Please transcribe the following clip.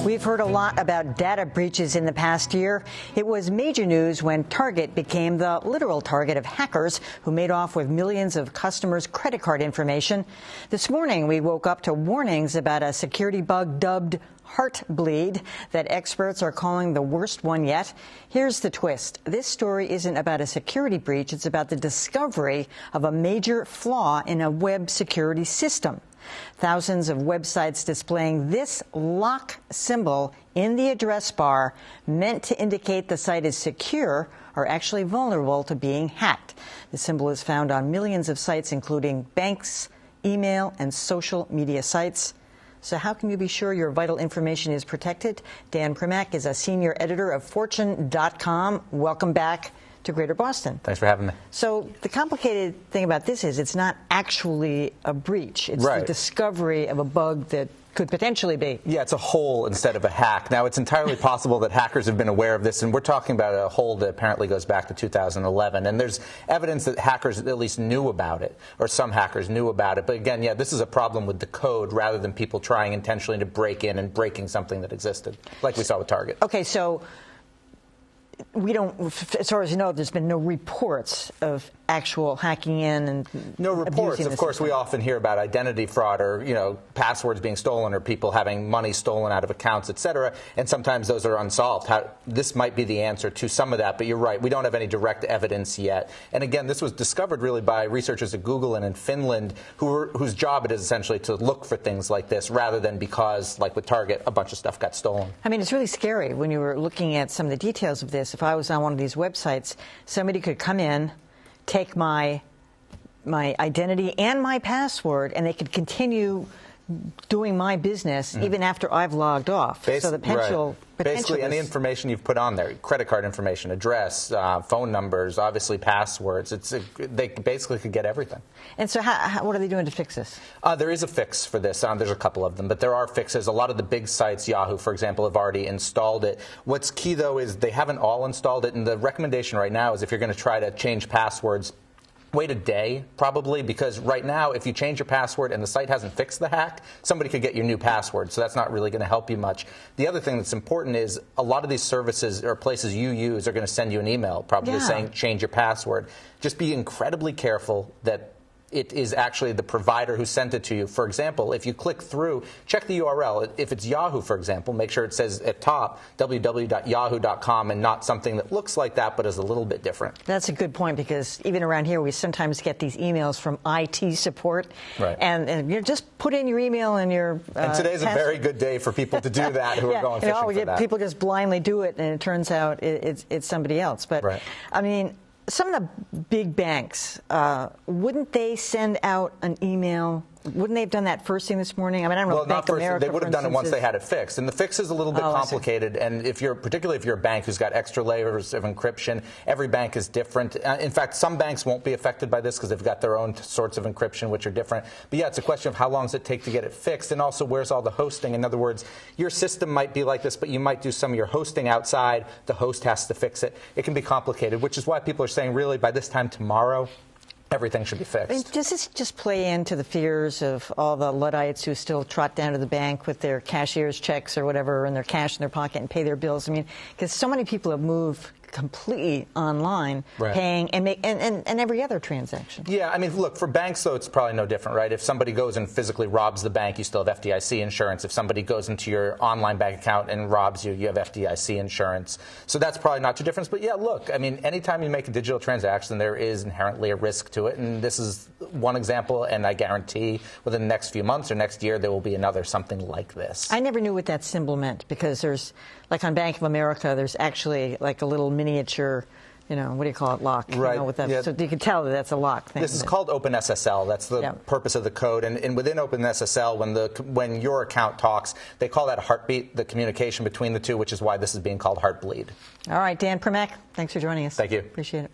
We've heard a lot about data breaches in the past year. It was major news when Target became the literal target of hackers who made off with millions of customers' credit card information. This morning, we woke up to warnings about a security bug dubbed Heartbleed that experts are calling the worst one yet. Here's the twist. This story isn't about a security breach. It's about the discovery of a major flaw in a web security system. Thousands of websites displaying this lock symbol in the address bar, meant to indicate the site is secure, are actually vulnerable to being hacked. The symbol is found on millions of sites, including banks, email, and social media sites. So how can you be sure your vital information is protected? Dan Primack is a senior editor of Fortune.com. Welcome back to Greater Boston. Thanks for having me. So the complicated thing about this is it's not actually a breach. It's the discovery of a bug that could potentially be. Yeah, it's a hole instead of a hack. Now, it's entirely possible that hackers have been aware of this, and we're talking about a hole that apparently goes back to 2011. And there's evidence that hackers at least knew about it, or some hackers knew about it. But again, yeah, this is a problem with the code rather than people trying intentionally to break in and breaking something that existed, like we saw with Target. Okay, so we don't, as far as you know, there's been no reports of actual hacking in and no reports. Of course, we often hear about identity fraud or, passwords being stolen or people having money stolen out of accounts, et cetera, and sometimes those are unsolved. This might be the answer to some of that, but you're right. We don't have any direct evidence yet. And again, this was discovered really by researchers at Google and in Finland whose job it is essentially to look for things like this rather than because, like with Target, a bunch of stuff got stolen. I mean, it's really scary when you were looking at some of the details of this. If I was on one of these websites, somebody could come in, take my identity and my password, and they could continue doing my business even after I've logged off. So the potential basically any information you've put on there, credit card information, address, phone numbers, obviously passwords, they basically could get everything. And so what are they doing to fix this? There is a fix for this. There's a couple of them, but there are fixes. A lot of the big sites, Yahoo, for example, have already installed it. What's key, though, is they haven't all installed it, and the recommendation right now is if you're going to try to change passwords, wait a day, probably, because right now, if you change your password and the site hasn't fixed the hack, somebody could get your new password, so that's not really going to help you much. The other thing that's important is a lot of these services or places you use are going to send you an email, probably saying change your password. Just be incredibly careful that it is actually the provider who sent it to you. For example, if you click through, check the URL. If it's Yahoo, for example, make sure it says at top www.yahoo.com and not something that looks like that but is a little bit different. That's a good point, because even around here we sometimes get these emails from IT support. Right. And you just put in your email and your and today's a very good day for people to do that who are going fishing for that. People just blindly do it, and it turns out it's somebody else. But I mean, some of the big banks, wouldn't they send out an email? Wouldn't they have done that first thing this morning? I mean, I don't know. Well, Bank not first. America, They would have done it once they had it fixed. And the fix is a little bit complicated. And particularly if you're a bank who's got extra layers of encryption, every bank is different. In fact, some banks won't be affected by this because they've got their own sorts of encryption, which are different. But yeah, it's a question of how long does it take to get it fixed, and also where's all the hosting. In other words, your system might be like this, but you might do some of your hosting outside. The host has to fix it. It can be complicated, which is why people are saying, really, by this time tomorrow, everything should be fixed. I mean, does this just play into the fears of all the Luddites who still trot down to the bank with their cashier's checks or whatever and their cash in their pocket and pay their bills? I mean, because so many people have moved completely online, paying and every other transaction. Yeah, I mean, look, for banks, though, it's probably no different, right? If somebody goes and physically robs the bank, you still have FDIC insurance. If somebody goes into your online bank account and robs you, you have FDIC insurance. So that's probably not too different. But yeah, look, I mean, anytime you make a digital transaction, there is inherently a risk to it. And this is one example, and I guarantee within the next few months or next year, there will be another something like this. I never knew what that symbol meant, because there's, like on Bank of America, there's actually like a little miniature, what do you call it, lock. Right. So you can tell that that's a lock thing. This is called OpenSSL. That's the purpose of the code. And within OpenSSL, when your account talks, they call that a heartbeat, the communication between the two, which is why this is being called Heartbleed. All right, Dan Primack, thanks for joining us. Thank you. Appreciate it.